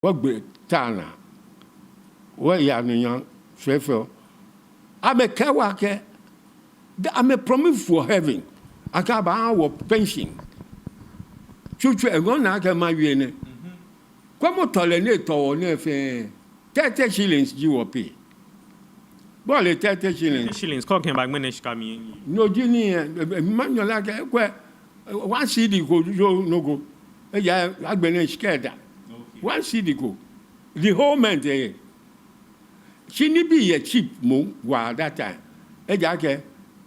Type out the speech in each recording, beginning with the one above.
What be Tana? What Yan Sheffield? I'm a Kawake. I'm a promise for heaven. I can't buy our pension. Chuchu and one I can marry. Come tolerate or never 30 shillings you will pay. Well, 30 shillings. Shillings, talking about manage coming. No, Junior, manual like where 1 CD go, no go. Yeah, I've been scared. 1 CD go. The whole man there. She need be a cheap mo while that time. A jacket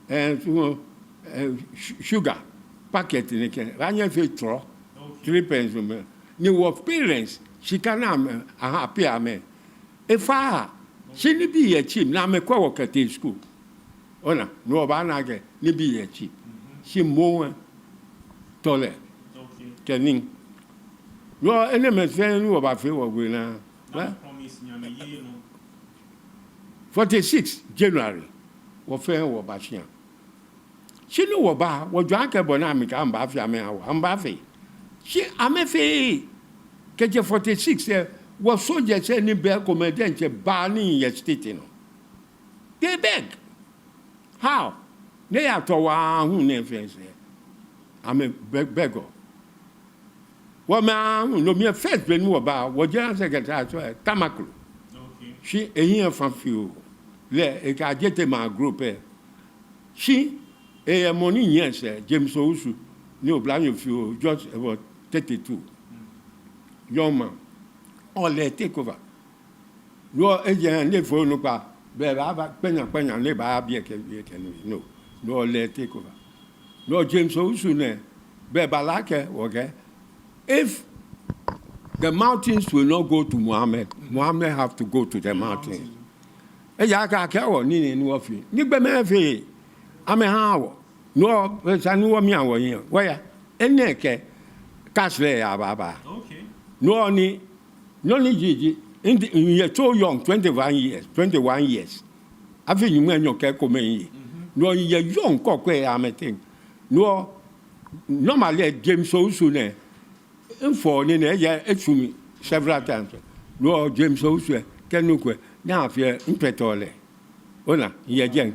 and sugar packet in a can. I never throw 3 pence. New of parents, she can a happy man. If she need be a cheap, now me call work at school. Oh, no, banage, need be a cheap. She more taller. Canning. No enemy saying about favor winner. 46 January. What fair or Bashian. She knew about what Janka Bonamic and Baffia, and Baffy. She, I'm a fee. Catch 46 was soldiers any bear commandant barney yet stating. They beg. How? They are to one who never say. I'm a beggar. What man, no mere first been about what General Secretary Tamaklu. She a year from few. Le a get my group. She a money yes, James Osu, no blind few, just about 32. Young man, all they take over. No agent live for no pa, but I have Pena never no, let take over. No James Osu, Bebalake, okay. If the mountains will not go to Muhammad, Muhammad have to go to the mountains. Ejaka kawo ni ni wofi. Ni gbe mefe. Ame hawo. No, sanu mi awon yin. Waya. Eneke kasle ya baba. Okay. No ni Gigi you're so young, 21 years. Afi you men your ke come yin. No you young kokwe amete. No normally James Osu ne for ni ya etumi several times. No James Osu kenukwe now fear impetole. Ona ye jen.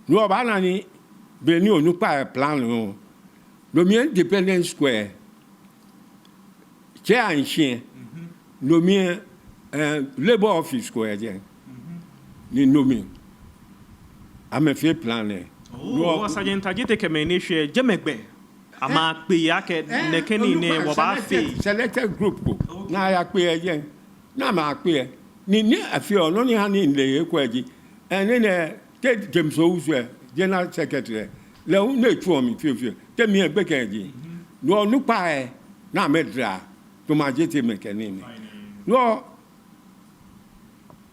No bana ni beni onu pa plan no. No mi Independence Square. Che an chien. No mi Labor Office Square jen. Ni no mi. Ame fe plan ne. No sergeant ajete ke me ni hwe jemegbe. Ama pe ya ke ne keni ne wo ba fe selected group ko na ya pe yen na ma pe ni afi o no ni ha ni le e ko aji ene ne te James Ouswe General Secretary le un ne tu o mi fi te mi egbe kan ji no nu pa e na medra to ma jete me keni ni no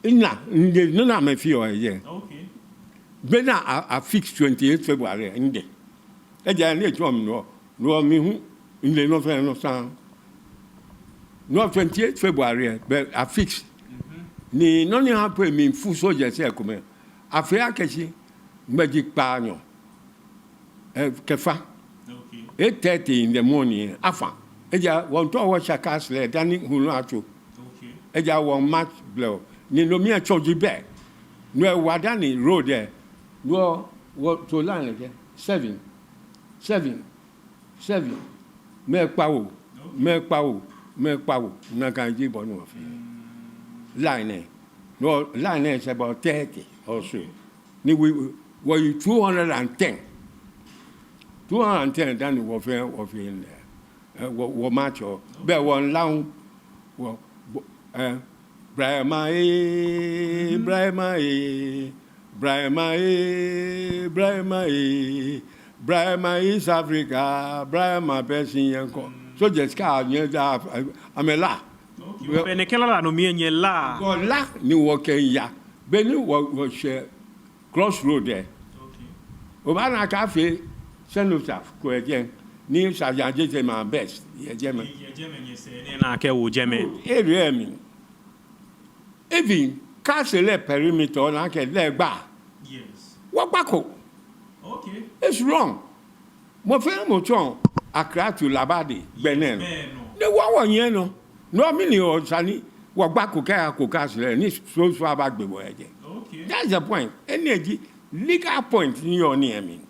ina nde no na me fi o yen okay be na a fix 28 February nde e ja ne tu o mi no mi hu ile no fe no san no 28 February but I fix ni no ni happen mi fu soldier se ko me afi akechi meji pa yan kefa okay 8:30 in the morning afa eja won to wo shakas le dani hunu ato okay eja won match blow ni no mi choji be no e wadani road there no what to line again 7 me pa wo na kan ji bo no fi line is about 30 or so ni we were 210 then we were in there we match be one long Brahma is Africa, Brahma person yanko. So just car near that amela. Okay. Benekela no mi la. Go la ni woke ya. Beni was crossroad there. Okay. Obana cafe send us ko again. Ni sa ya je my best. Ye jeme. Ye jeme ye se na ke wo jeme. Area mi. Even castle perimeter na ke le gba. Yes. What bako? Okay. It's wrong. Mo fe mo chon Accra to Labadi, Benin. The one yen no. No mini or sunny, what back castle, and it's so back the way. That's the point. Energy, legal point in your near me.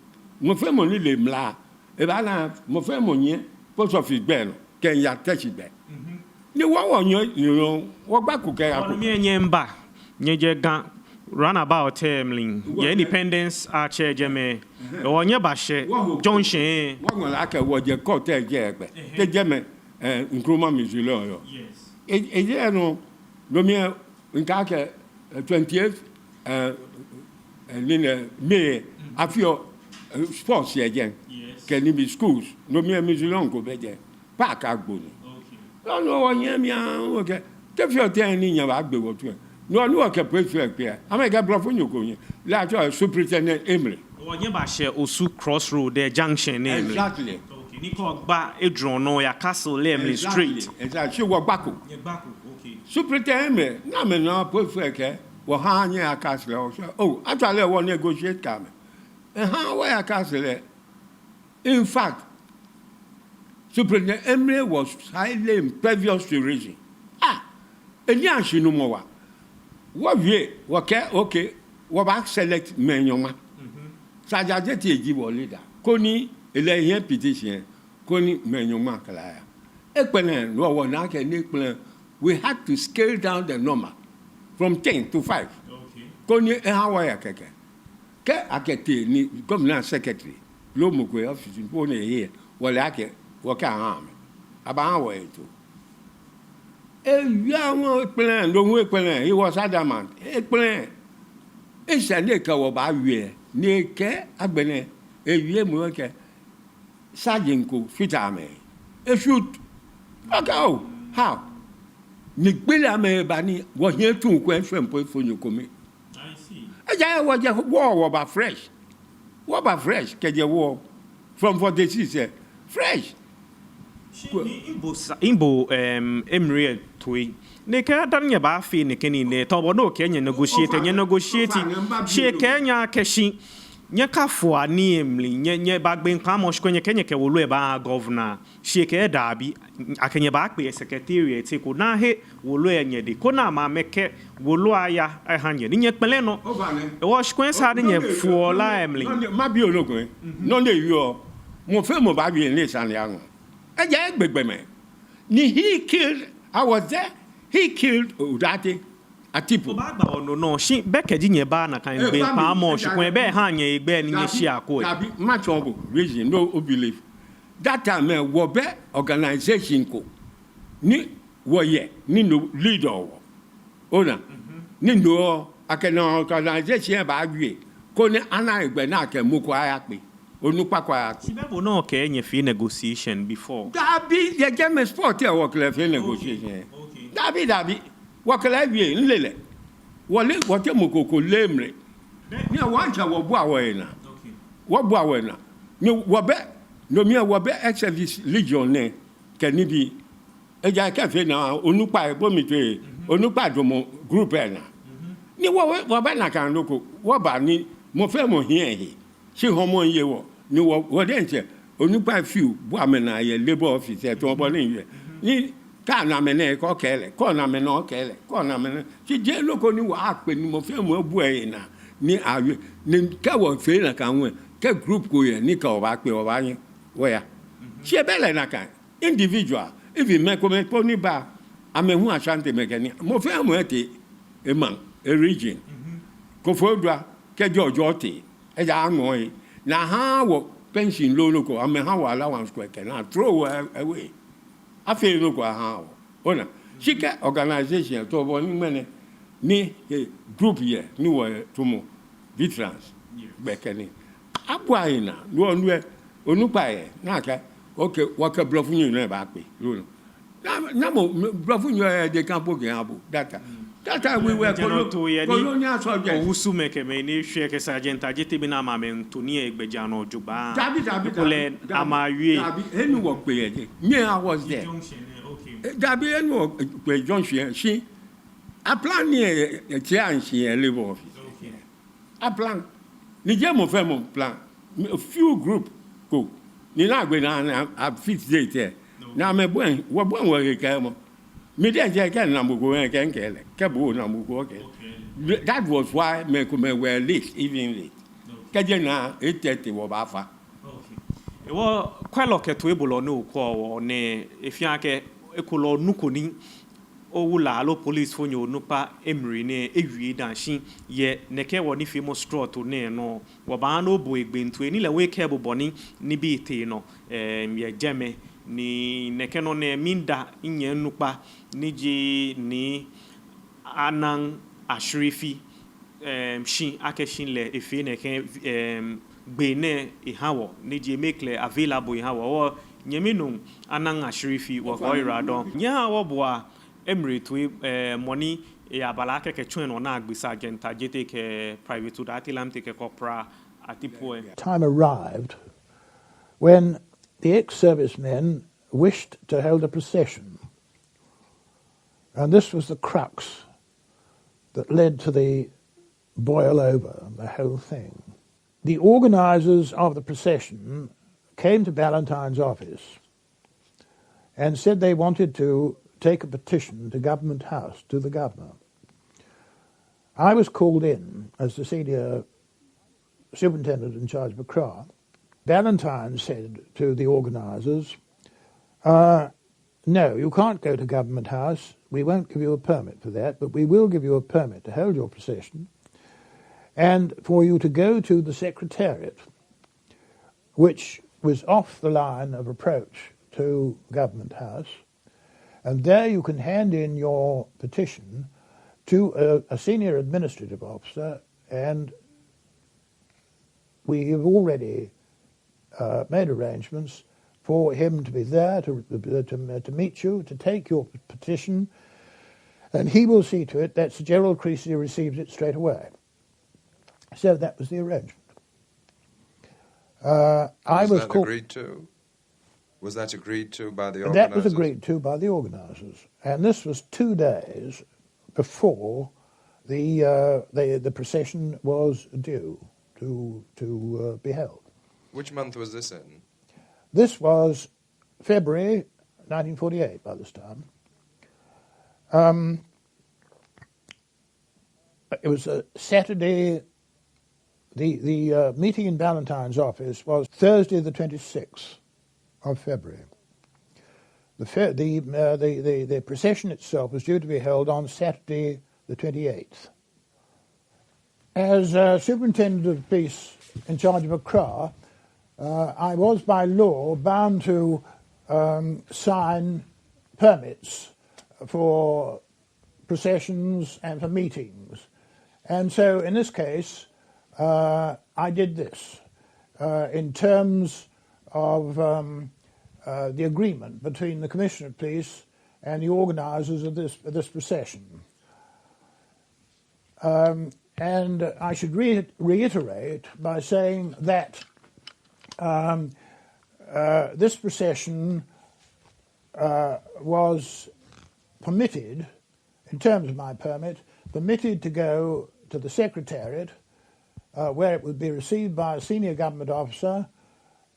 Mofemo li mla, e bana mofemo nye, post office ben, can ya touch it back. You want you what back me and Yemba, Nye runabout termling, your independence archer jeme, or Nyabashe, John Shane. What will like a word your court take the Jemme, Nkrumah Mizilo. Yes. It no mere in Kaka 20th, May, I feel sports again. Yes. Can it be schools? No mere Mizilon go better. Park Agboni. Okay. No one yam, okay. Take your 10 in your Agbo. No, no, I can pray for a I make a bluff when you go in. Like our Superintendent Emily. Or Nyabashe, Osu Crossroad, their junction. Exactly. Nico Ba Edron or ya Castle Lemley Street. Exactly. She was Baku. Okay. Superintendent, no, man, no, put for a well, how castle. Oh, actually, I want to negotiate coming. And how I castle. In fact, Superintendent Emily was highly impervious to reason. And yeah, she no more. What we okay, what back select men, young man. Sajajeti give leader. Koni, a petition, Koni, men, young man, Kalaya. Ekpenen, no one I can we had to scale down the number from 10 to 5. Okay. Koni, how I keke. Ke akete ni governor secretary. Lomukwe office in Pone here. Well, I can work out. About way too. A young plan, don't wait plan. He was adamant. A plan. It's a neck of our year. Near care, I've been a year worker. Sergeant could fit me. A shoot. Okay, how? Nick Billame Bani was here to question for you commit. I see. I was just war about fresh. What about fresh? Can you war from 46? Fresh. Imbo Emre Tui. Nika danya ba fi ne keni ne tobo no Kenya negotiate she Kenya keshi nya kafo ani emli nya bagben kwa mo shkwenye Kenya ke wolu e ba governor she ke dabi akenye ba pe secretariat ko na he wolu enye de ko na ma meke wolu aya ehanye ni nya pele no e wo shkwen sa de nya fo la emli ma bi ologun no le yo mo fe mo ba bi ni san le an he killed, I was there, he killed Udate Atipo. No, she Becky Ba na kind of Pamo, she went back hanging a bed in Shia. Much of reason, no belief. That time, Wobe organization ko. Ni woye, ni no leader. Ona, ni no, I can organization by agree. Kone Anna Benaka Mukwayakmi. Sibe no okay any fee negotiation before. Dabi ye game sport here work le fee negotiation. Okay. Dabi work le wie nlele. Wole wote mokoko lemre. Ni wancha wo bo awe na. Okay. Wo bo awe na. Ni wo be no mi wo be ex-service legion ne keni bi eja ka fe na onupa e bo mi te onupa domo group e na. Ni wo be na kan loko wo ba ni mo fe mo hie he. Si homo ye wo ni wo den che onupa few bo amena ye labor office to bo ni ni ka na me ne ko kele ko na me no kele ko na me ti je loko ni wa ape ni mo fe mo bu e na ni awe ni ka wo fe na kan we ke group ko ye ni ka o ba pe o ba yin wo ya ti e bele na kan individual if you make comment po ni ba amehu asante mekani mo fe mo ete e man e region ko fo dua ke jojo te eja anoi na ha wo pension lo ko ame ha wa allowance ko ke na throw away afi lo ko ha wo ona shike organization to bo ni mene ni group ye ni wo tumo veterans bekeni abua ina no nu onupa ye na ka okay wo ka blofu nyu na ba pe lo na mo blofu nyu de campo ke abo data we were colonial soldiers. Usu meke me ni sheke sergeant ajete bi na ma me ntoni egbeja no juba. Dabi ama wie. Dabi enu wo pe ye. Me I was there. Okay. Dabi enu wo pe junction she a plan ni e ti an she labor office. Okay. A plan. Ni je mo fe mo plan. A few group go. Ni na gbe na a fit date. Na me wo re ka mo. Me there again Namugo again, Kabu Namugo again. That was why me were late, even late. Kajana 8:30 Wabafa. Well, quite like a table or no call ne if yake equal nukuni o la lo police phone you nupa emery ne ewie dancing ye neke woni famous straw to ne no wabano boy bentu any la way cable bonny ni be te no ye jeme ni neke no ne minda inye nupa ni ji ni anang ashrifi shin akeshin le efi neke Bene ihawo ni je make available ihawo or nyeminu anang ashrifi wo koirado nya wo boa emre to money e abala keke twen no na agbisa agenta jete ke private to that lam take corpora atipo. Time arrived when the ex-servicemen wished to hold a procession, and this was the crux that led to the boil over the whole thing. The organisers of the procession came to Ballantyne's office and said they wanted to take a petition to Government House, to the governor. I was called in as the senior superintendent in charge of Accra. Ballantyne said to the organisers, no, you can't go to Government House. We won't give you a permit for that, but we will give you a permit to hold your procession and for you to go to the Secretariat, which was off the line of approach to Government House, and there you can hand in your petition to a senior administrative officer, and we have already made arrangements for him to be there to meet you, to take your petition, and he will see to it that Sir Gerald Creasy receives it straight away. So that was the arrangement. I was called. Agreed to? Was that agreed to by the organisers? That was agreed to by the organisers, and this was 2 days before the procession was due to be held. Which month was this in? This was February 1948. By this time, it was a Saturday. The meeting in Ballantyne's office was Thursday, the 26th of February. The procession itself was due to be held on Saturday, the 28th. As Superintendent of Police in charge of Accra, I was by law bound to sign permits for processions and for meetings. And so in this case, I did this in terms of the agreement between the Commissioner of Police and the organisers of this procession. And I should reiterate by saying that this procession was permitted, in terms of my permit, permitted to go to the Secretariat, where it would be received by a senior government officer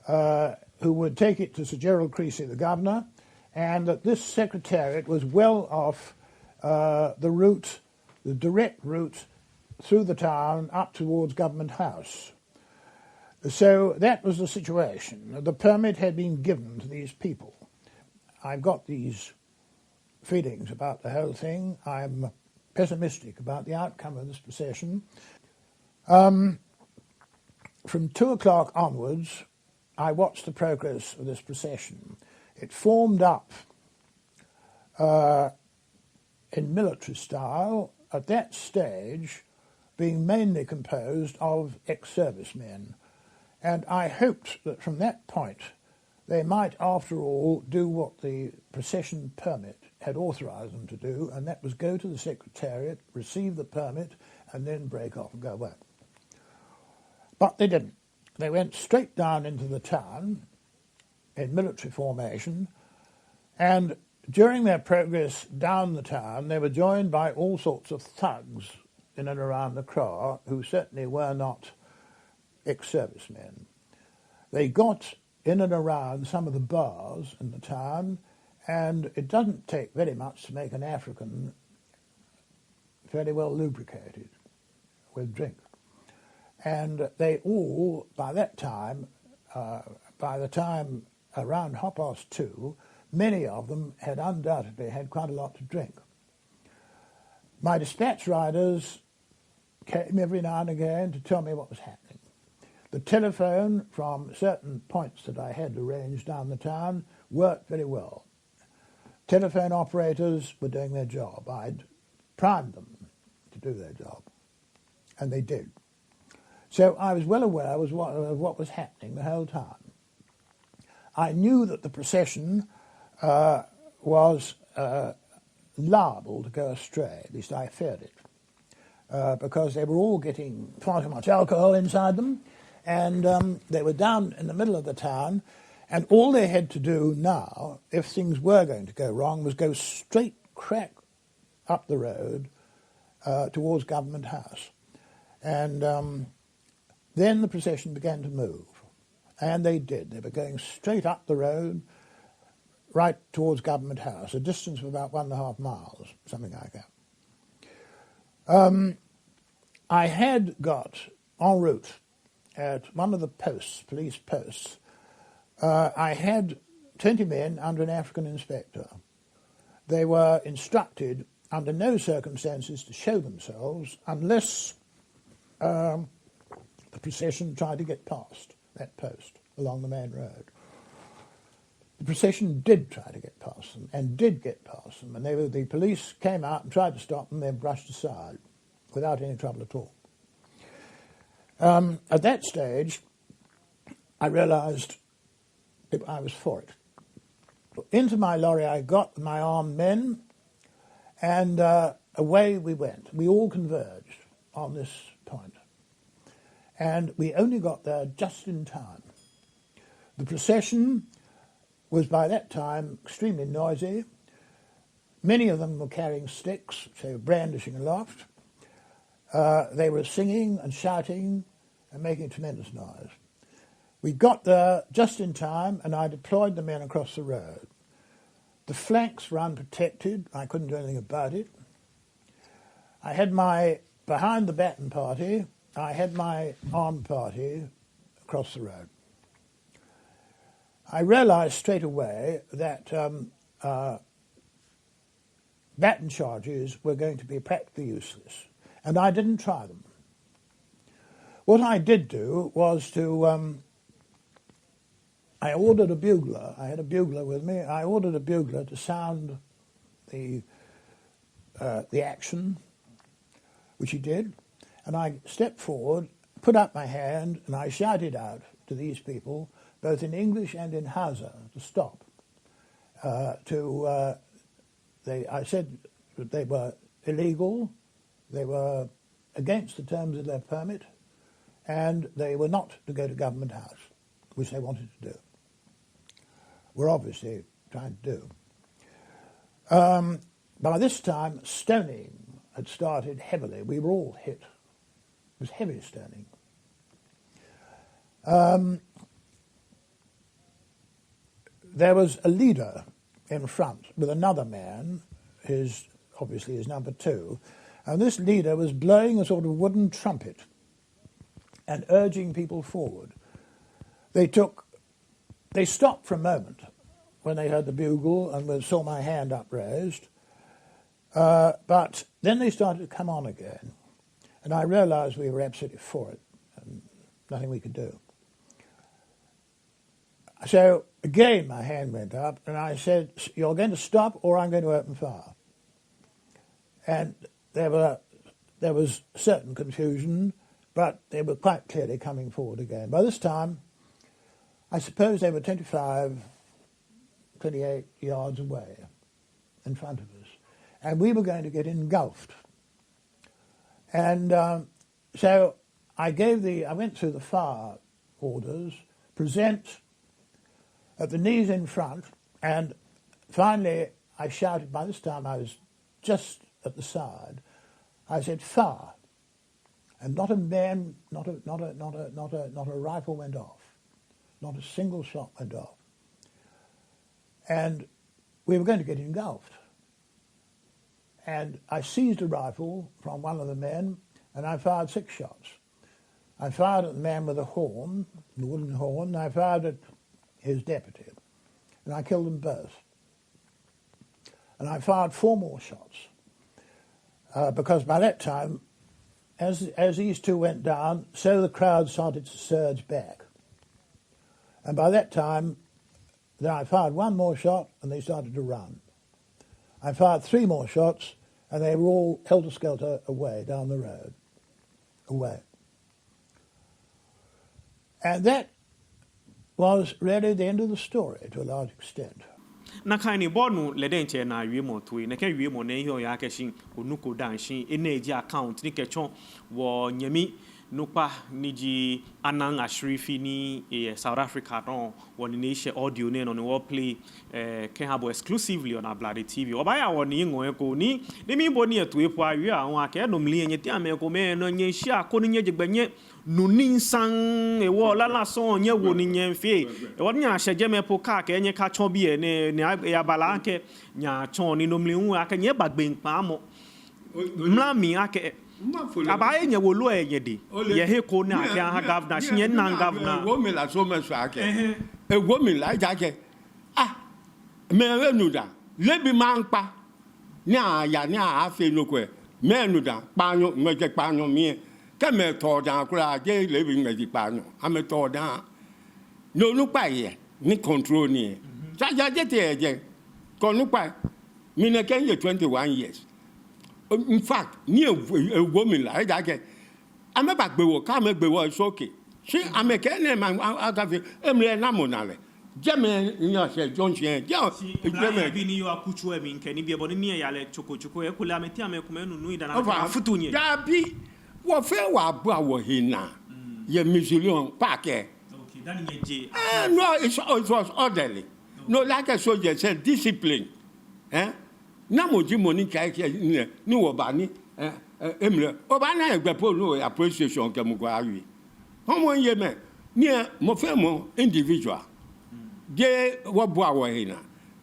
who would take it to Sir Gerald Creasy, the governor, and that this Secretariat was well off the direct route through the town up towards Government House. So that was the situation. The permit had been given to these people. I've got these feelings about the whole thing. I'm pessimistic about the outcome of this procession. From 2 o'clock onwards, I watched the progress of this procession. It formed up in military style, at that stage being mainly composed of ex-servicemen. And I hoped that from that point they might, after all, do what the procession permit had authorised them to do, and that was go to the Secretariat, receive the permit, and then break off and go away. But they didn't. They went straight down into the town in military formation, and during their progress down the town, they were joined by all sorts of thugs in and around Accra, who certainly were not ex-servicemen. They got in and around some of the bars in the town, And it doesn't take very much to make an African fairly well lubricated with drink. And they all, by that time, by the time around 2:30, many of them had undoubtedly had quite a lot to drink. My dispatch riders came every now and again to tell me what was happening. The telephone from certain points that I had arranged down the town worked very well. Telephone operators were doing their job. I'd primed them to do their job, and they did. So I was well aware of what was happening the whole time. I knew that the procession was liable to go astray, at least I feared it, because they were all getting far too much alcohol inside them, and they were down in the middle of the town, and all they had to do now, if things were going to go wrong, was go straight crack up the road towards Government House. And then the procession began to move, and they did. They were going straight up the road, right towards Government House, a distance of about 1.5 miles, something like that. I had got en route at one of the posts, police posts, I had 20 men under an African inspector. They were instructed under no circumstances to show themselves unless the procession tried to get past that post along the main road. The procession did try to get past them, and did get past them, and the police came out and tried to stop them. They brushed aside without any trouble at all. At that stage, I realised that I was for it. Into my lorry I got my armed men, and away we went. We all converged on this point. And we only got there just in time. The procession was by that time extremely noisy. Many of them were carrying sticks, so they were brandishing aloft. They were singing and shouting and making a tremendous noise. We got there just in time, and I deployed the men across the road. The flanks were unprotected. I couldn't do anything about it. I had behind the baton party, I had my armed party across the road. I realised straight away that baton charges were going to be practically useless, and I didn't try them. What I did do was to, I ordered a bugler. I had a bugler with me. I ordered a bugler to sound the action, which he did, and I stepped forward, put up my hand, and I shouted out to these people, both in English and in Hausa, to stop. I said that they were illegal, they were against the terms of their permit, and they were not to go to Government House, which they wanted to do. Were obviously trying to do. By this time, stoning had started heavily. We were all hit. It was heavy stoning. There was a leader in front with another man, obviously his number two, and this leader was blowing a sort of wooden trumpet and urging people forward. They stopped for a moment when they heard the bugle and saw my hand upraised, but then they started to come on again, and I realised we were absolutely for it, and nothing we could do. So again my hand went up, and I said, "You're going to stop or I'm going to open fire." And there was certain confusion, but they were quite clearly coming forward again. By this time, I suppose they were 25, 28 yards away in front of us, and we were going to get engulfed. And so I went through the fire orders, present at the knees in front, and finally I shouted. By this time I was just at the side. I said, "Fire!" And not a man, not a rifle went off. Not a single shot went off. And we were going to get engulfed. And I seized a rifle from one of the men, and I fired 6 shots. I fired at the man with the horn, the wooden horn, and I fired at his deputy, and I killed them both. And I fired 4 more shots, because by that time, as these 2 went down, so the crowd started to surge back. And by that time, then I fired 1 more shot, and they started to run. I fired 3 more shots, and they were all helter-skelter away down the road, away. And that was really the end of the story to a large extent. Na kaini bonu ledenche na wiemo tui na ke wiemo na ihe ya keshin onuko danshin eneji account ni kechon wo nyemi nukpa niji anang ashrifi ni South Africa don wo ni share audio ne no wo play can have exclusively on Bloody TV obaya wo ni ngo eko ni mi bo ni etu epo awi awon ake no mli enye ti ameko me no nye shi akoni nye jegbenye nunin sang ewo lala so nye wo ni nye mfe e wo nya hyeje me po ka ke enye ka chon bi e ne ya bala ke nya chon ni no mli hu ake nye bagbe npa mo mlami ake abaye nye wo lo enye de ye he ko na ake ha governor shinye na governor wo me la so me so ake e wo me la ja ke me renuda lebi manpa ni aya ni afi nokwe me nuda panyo meje panyo mi ke me to dan kura je lebi meje panyo ame to dan no nupa ye ni control ni ja je te je ko nupa mi ne ken ye 21 years in fact ni a woman la ja ke ame ba gbewo ka me gbewo is okay she ame ke ne ma agafe emre na monale jeme nya se jonchen ja jeme bi ni yo akuchu e mi nke ni bi e bo ni ya le choko e kula ameti amekume nu ida na afutu nye ja bi wo fe wa bu awo hina ye musulman park okay that ni je no it was orderly no like a soldier said discipline na moji money kai ni wo ba ni emre o ba na egbepo no appreciation ke mu kwa awi homo ye me ni mo fe mo individual de wo bo awo hina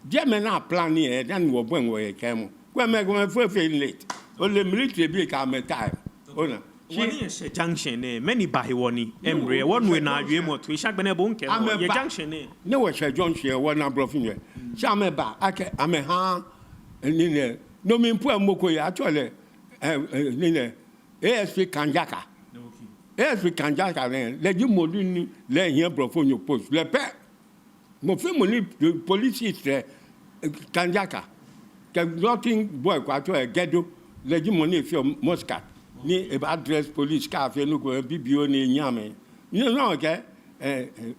de me na plan ni dan wo bo enwo ye kemo kwa me go fe late o le military bi ka me time ona woni ye junction ne many by woni emre one way na awie mo to isha gbene bo nke ye junction ne wo she junction wo na brofin ye sha me ba ake ame ha ni ne no mi mpu amoko ya actually ni ne ASP Kanjaka ASP Kanjaka le di molu ni le yen brofin yo post le pe mo fe mo ni police tre Kanjaka ke nothing boy kwa to gedo le di mo ni fi Muscat ni e address police ka fe no ko bibio ni nyame ni no ke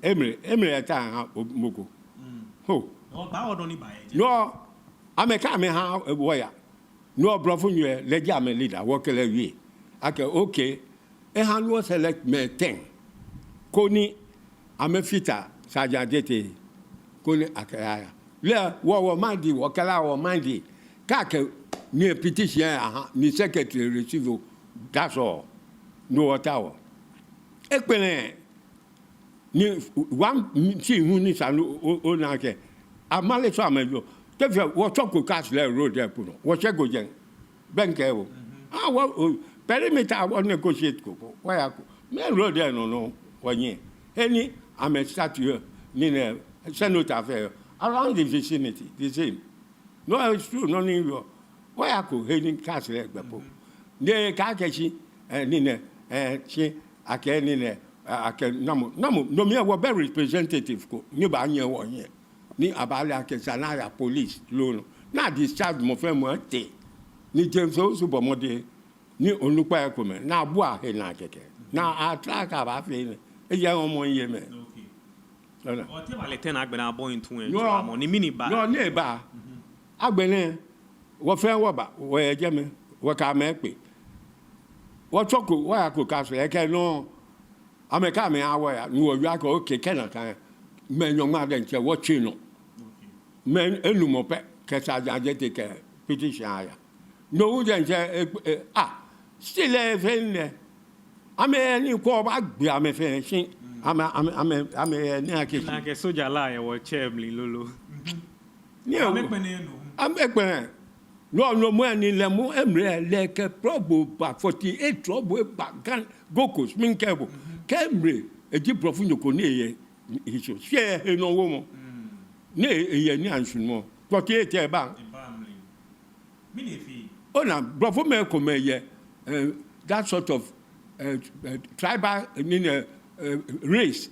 emre ta ha moko ho o ba odon ni ba e no ameka me ha boya no brofo nwe le ja me leader wo kele wi ake okay e ha no select me 10 koni amefita saja dete koni akaya le wo mandi wo kala wo mandi ka ke ni petition aha ni secretary receive that's all no watawo ekpele ni one ti hu ni sanu o na ke amale so amejo te fe wo choko cash le road e puno wo chego jen benke wo wo perimeter wo negotiate ko wa ya ko me road e no wonye any am start here ni ne senator affair around the vicinity the same no it's true no ni yo wa ya ko any cash le gbepo ne ka kechi ni ne chi ake ni ne ake namo no me wo be representative ko ni ba anye wo yen ni abale ake sanaya police lo na discharge mo fe mo te ni James so bo mo de ni onupa ko me na bu a he na keke na atrack aba fe ni e je won mo ye me okay o te ba le ten agbena bo into en jo amo ni mini ba no ne ba agbene wo fe wo ba wo ye je me wo ka me pe wo choko wo ya ko ka so e ke no ameka me awo ya ni wo ya ko okay ke na kan me nyo ma de nche wo chi no men enu mo pe ke sa janje te ke petition aya no wo je nche still e fe ame ni ko ba gbe ame fe shin ame ni ake na ke soja la ye wo chemli lolo amekpe no mo ni le mo emre le ke probo ba 48 trouble ba gan gokos min kebo kemre eji profundo ko ne ye iso se he no wo mo ne ye ni ansun mo 48 e ba ona brofo me ko me ye that sort of tribal race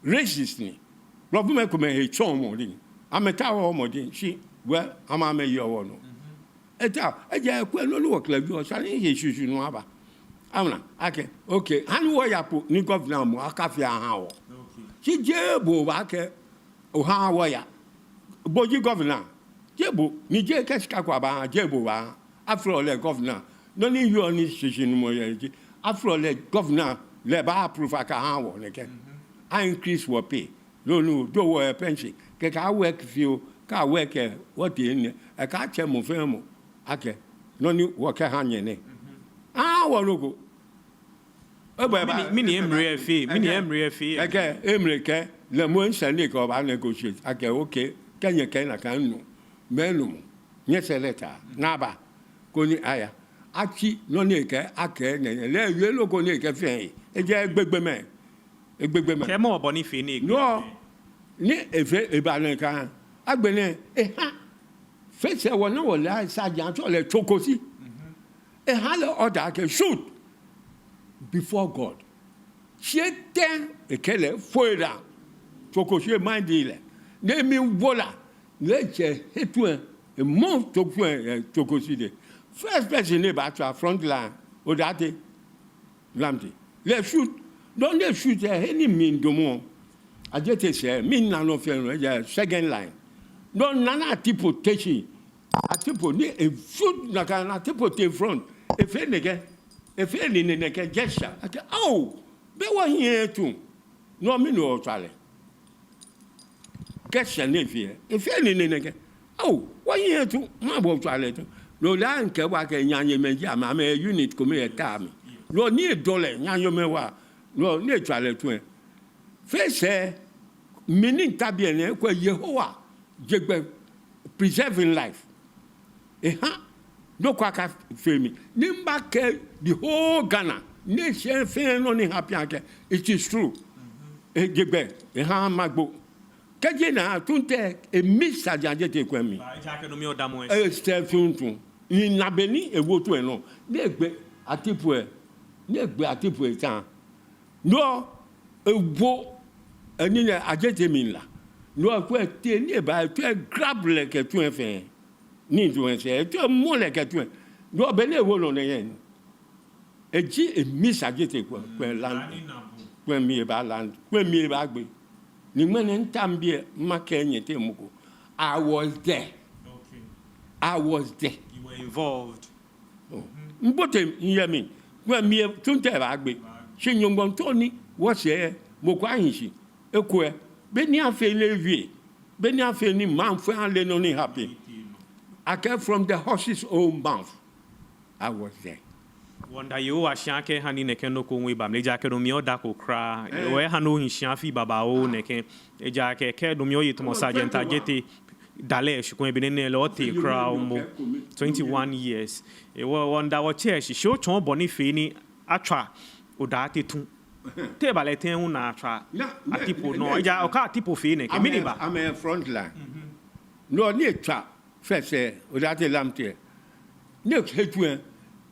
racist ni brofo me ko me he chon mo ni ameta wo mo din shi we ama me ye wo no eta eja ku no wo klavi o sani he shusu no aba amna okay anu wo yapo ni governor mo akafia ha wo ki jebo ba ke o ha wo ya boji governor jebo ni je keska kwa ba jebo ba afro le governor no ni yo ni shusu no mo ye ji afro le governor le ba approve aka ha wo ne ke I increase wo pay no do wo pension ke ka work feel ka work what in e ka che mo fe mo no ni wo ke ha nyene wo no go mini emre fi emre ke le mo nsane ko ba negotiate okay kenye ke na kan no menu nye seleta na ba ko ni aya achi no ni ke nye le ye lo ko ni ke fe e je gbegbe me ke mo bo ni fi ni no ni efe e ba len kan agbene ha face e wona wo la sergeant o le chokosi e ha le order ke shoot before God cheten e kele foira chokosi mind ile ne mi vola le che etuen e mon tokuen chokosi de first person e ba to front line o date lamti le shoot don't they shoot any mean domo ajete se min na no fe no second line no nana tipo techi atipo ni e shoot na kana tipo te front e fe ni nege gesture be wa here too no me no tale gesture ne fe e fe ni nege wa here too ma bo tale too no la nke wa ke nyanye meji ama me unit ko me ta mi no ni dole nyanyo me wa no ni tale too fe se meaning tabiene ko Yehovah jegbe preserving life no kwaka femi nimba ke the whole Ghana nation fe no ni happy ake it is true jegbe magbo keje na tunte e misa janje ko mi ja ke no mi odamo Stephen ni nabeni ewo to no negbe atipu e tan no ewo eni ne ajete min la no ko te ni ba to grab le ke tu fe ni tu se to mo le ke tu no be le wo no ne yen eji e miss ajete ko land ko mi ba land ko mi ba gbe ni mo ne ntambie ma ke nyete muko I was there you were involved mbote yemi ko mi tunte ba gbe se nyongbon to ni wo se mo ko ahinsi ekwe be ni afe levi be ni afe ni man for an le no ni happy I came from the horse's own mouth. I was there. Wonder you are shanke hani ne ken no ko wi bam le ja ke no mi oda ko kra we ha no hinshan fi baba o ne ken e ja ke do mi oyi to mo sergeant agete dale shi ko e bi ne le o te kra o mo 21 years e wonder what church show chon boni fe ni atwa oda te tun te ba le ten un na atwa atipo no e ja o ka atipo fe ne ke miniba I'm a front line. No ni twa first oda te lamte ne hetuen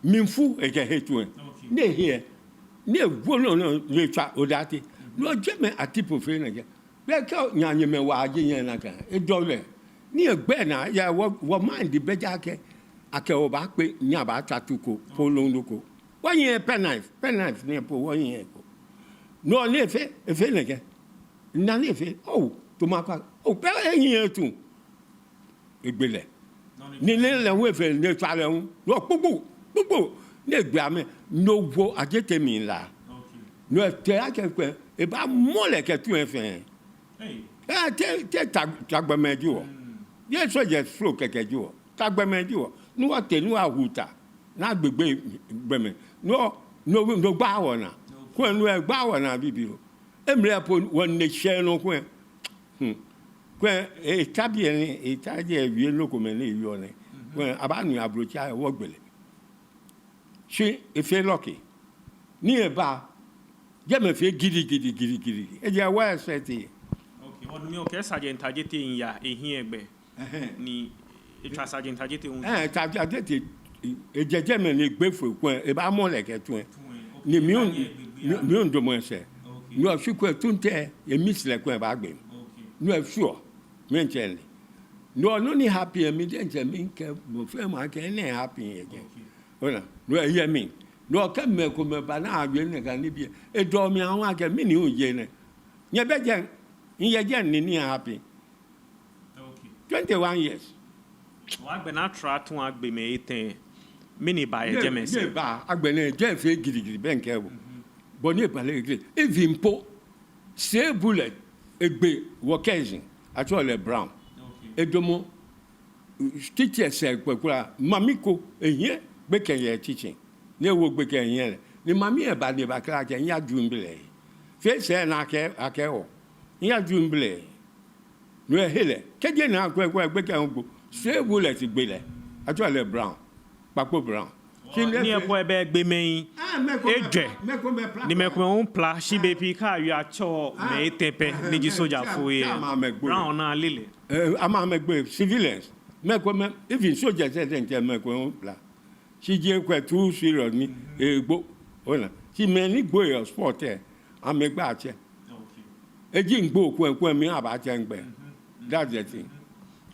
minfu e ke hetuen ne here ne wono no ne twa oda te no jeme atipo fe ne ke be ka nyanye me wa aje yen na kan e dole ni egbe na ya wo mind be ja ke ake o ba pe nya ba tatuko polonduko wo yen penknife ne po wo yen ko no ne fe ne ke na ne fe to ma pa pe yen tu egbele ni le we fe ne twale un no pupu ne gba me no wo ajete mi la no te ake pe e ba mo le ke tu en fe te tagba meji wo ye so je flow keke ji wo tagba meji wo nu wa te nu ahuta na gbegbe gbeme no gba wona ko nu e gba wona bibi o emre po won ne she no ko When a tabi we look many you when about me abrocha work belly. She if you lucky. Nearby, get me feel giddy. And you are well said. Okay, what do you okay, Sergeant Tajeti in ya, a here be. Ni, it was Sergeant Tajeti. Tajeti, a gentleman, a grateful when about more like a twin. Ni million de moins say. No, she could tunte a miss like when about them. No, sure, mention. No, only happy and millions and mink, I can happy again. Well, no, hear me. No, come me come banana, you can be a dormy, I can mean you, Jane. You're better in your journey happy. 21 years. Why be not try to be made mini by a German? I've been a Jeff Giddy bank. Bonnet Palais, if impo, say bullet, a big occasion, at all a brown. A domo, teacher said, Mamiko, a year, baker year teaching. No work baker year. The mammy about the back like and ya doom belay. Face and I care, ya doom belay. No hill, Kajan now, quick, baker, say bullet, belay. At all a brown, Paco Brown. Near boy bag be me, Edge. The Macron pla, she be pica, you are cho, may tepe, Niji Soja for ye. Brown or lily. I'm a make civilians. Macron, even soldiers said, and Macron pla. She gave quite 2 serious me, a book. She mainly boy or sport there. I make batcher. A jing book when me about young bear. That's the thing.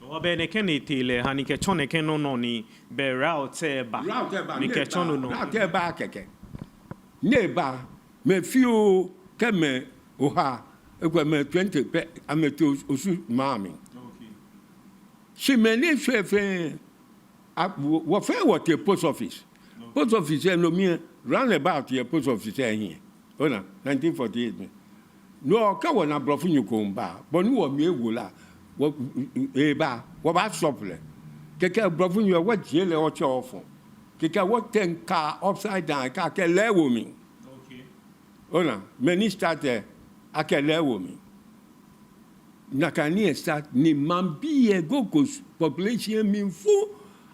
Obe Kenny Tile, Honey Ketchone Kenoni, Berout Seba, Nikechono, not their back again. Neighbor, me few come, oha, me 20 pet, I'm a to mammy. She may say, what fair what the post office? Post office, no mere round about your post office here. 1948. No, come on, I'm bluffing you come back, but no one me will. What about supple? Keke bluffing you what jail or awful. Keke what 10 car upside down, car can lay with me. Okay. Many started, I can lay with me. Nakani start ni mambi e gokos population mean full.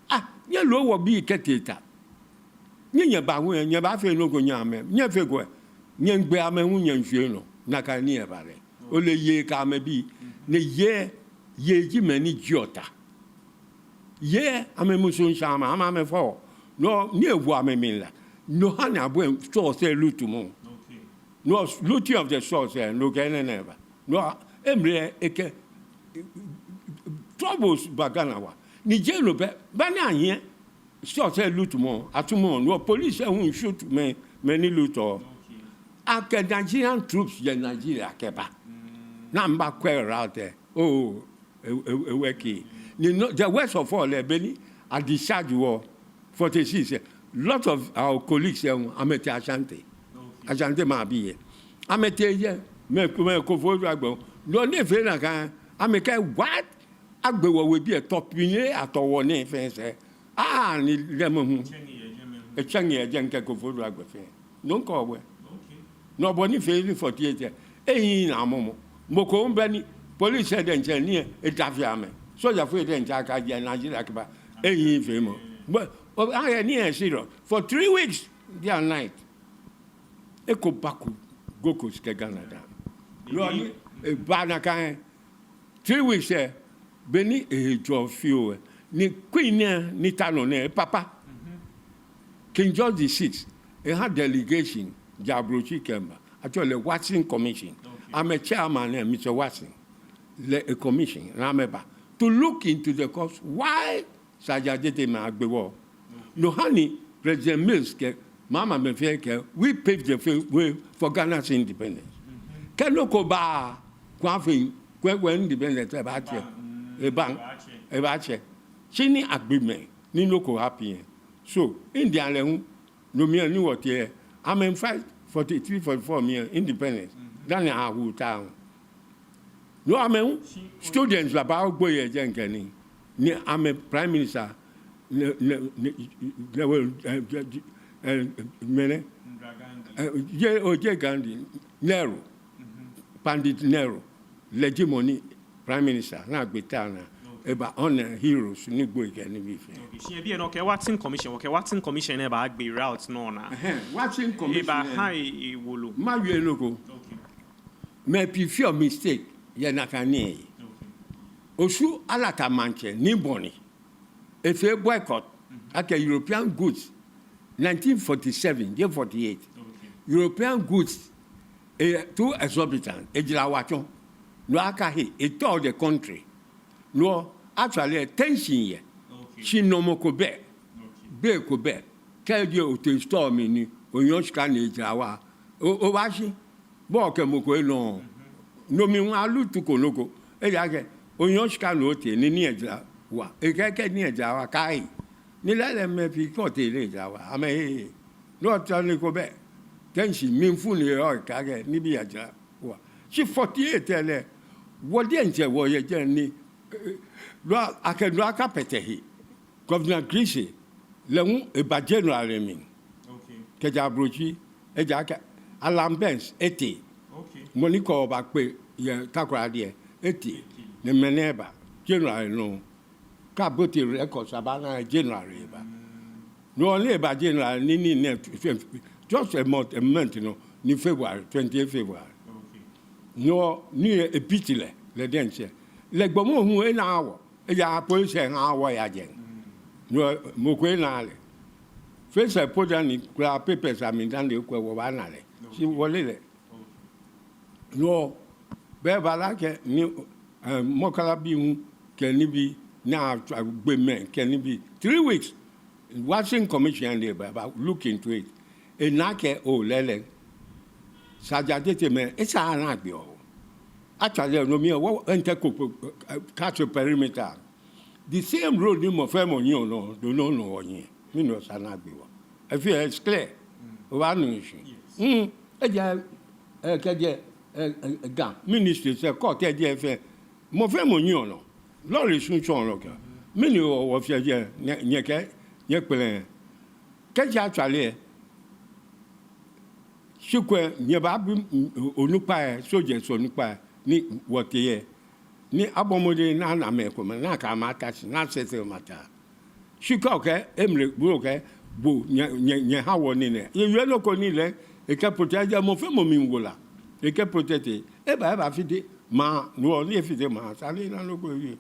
Ah, you know what be keteta. Nya ba wen nya ba fe no ko nya me. Nya fe ko. Nya gbe ame hu nya nhwe no. Nakani e bare. O le ye ka me bi. Ne ye ji mani jota. Ye ame musun shama ama me fo. No ni ewu ame min la. No hana bo so se lutu mo. Okay. No lutu of the source no can never. No emre eke troubles baganawa. Ni je no be bana yen so se lutu mo atumo no police won shoot me many luto. Okay. Nigerian troops in Nigeria keba. Na mba kwere out there. Oh, weki. The worst of all, Benny, at the Shad War, 46, lot of our colleagues are Amete Ashanti. Ashanti Mabi. Amete, me Kofo Dragon. No, never again. Amete, what? Agbo will be a top pinier at our name, fence. Ah, ni lemon. A changy, a janka Kofo Dragon. No call away. Nobody failing 48. Eh, Amomo. Moko Benny. Police said engineer a Tafiame. So you're afraid and Jacka Nigeria, a famous. But I near zero. For 3 weeks, day and night. Eko Baku, Gokus Kaganada. You a Banaka 3 weeks there. Benny a job few. Ni Queen Nitano, Papa. King George VI, a had delegation, Jabruchi Kemba. Actually, Watson Commission. I'm a chairman, Mr. Watson. A commission, remember, to look into the cause why Sajadete Magbewo. No honey, President Mills, Mama Mefeke, we paved the way for Ghana's independence. Can no go by Quaffing, when independent about a bank, a bache. She need agreement, ni no go happy. So, India, no mere knew what here. I'm in fact 43, 44 years independence. Then I will town. No, I mean, students about boy Jenkins. I'm a prime minister. Gandhi, Nehru, Pandit Nehru, Legimoni, prime minister na gbeta na eba honor heroes ni gbo ike ni bi fe she be no ke Watson commission e ba agbe route no na Watson commission e ba high wolo ma wie no ko me pifi of mistake ye na kan ni osu alata manche ni boni e fe boycott aka European goods 1947 je 48 European goods too exorbitant ejila wachon no aka he it all the country no actually tension here she no mo ko be ko be ke je o te store mi ni oyan ska na ejila wa o wa shi bo ke mo ko no mi wa lu tu ko loko e ya ke oyan ska no te ni ejila wa e ke ni ejila wa kai ni le me fi ko te le ejila wa ame no ta ni ko be tension mi fu ni o ka ke ni bi ejila wa she 48 ele wo de nje wo ye je ni lo akenu aka petehi governor Christie lehun e ba general mi keja brochi e ja ka alambens ete money ko ba pe ye takura de ete ne meneba general no ka boti record sabana general ba no le ba general ni just a month no ni February 28 February no ni e pitile le denche le gbomo hu e na awo e ya police en awo ya je no mo ko na le face poda ni kra papers am dan le ko wo ba na le si wole le no be ba la ke ni mo kala bi hu ke ni bi na gbe men ke ni bi 3 weeks watching commission there about look into it e na ke o lele sajadete me e sa na gbe o actually no me what enter catch a perimeter the same road ni mo fe mo yin no do no no yin me no sa na gbe wo I feel it's clear o wa nu isi e je ke je ga ministry se ko ke je fe mo fe mo yin no lori sun chon lo ka me ni o fi je nye ke nye pele ke ja actually shukwe nye ba bi onupa soje so nupa ni wotiye ni abomode na me ko na ka mata na sese mata shukwa ke emre buro ke bo nye ha wo ni ne ye lo ko ni le e ke protege mo fe mo mi ngola e ke protete e ba fide ma no ni fide ma sale na lo ko yi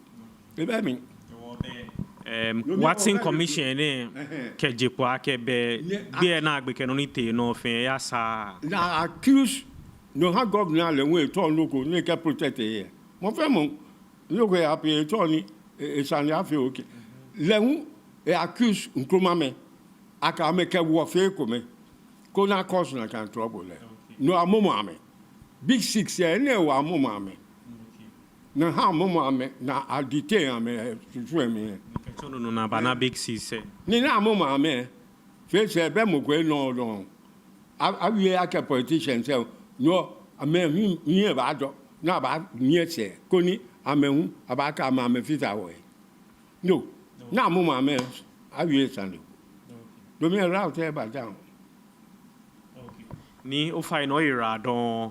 e ba mi Watson commission ke jepo ake be na agbe ke no ni te no fin ya sa na accuse no ha governor le we to loko ni ke protect here mo fe mo loko ya pe to ni e san ya fe okay le hu e accuse nkroma me aka me ke wo fe ko me ko na cause na kan trouble le no amomo ame big 6 e na wa amomo ame na ha amomo ame na adite ame tutu me no na bana big 6 ni na amomo ame fe se be mo ko no awie aka politician say no ame mi ba do na ba mi se ko ni amehu abaka ma me fita wo no na amomo ame awie sande do mi ra o te ba down ni o fa no ira don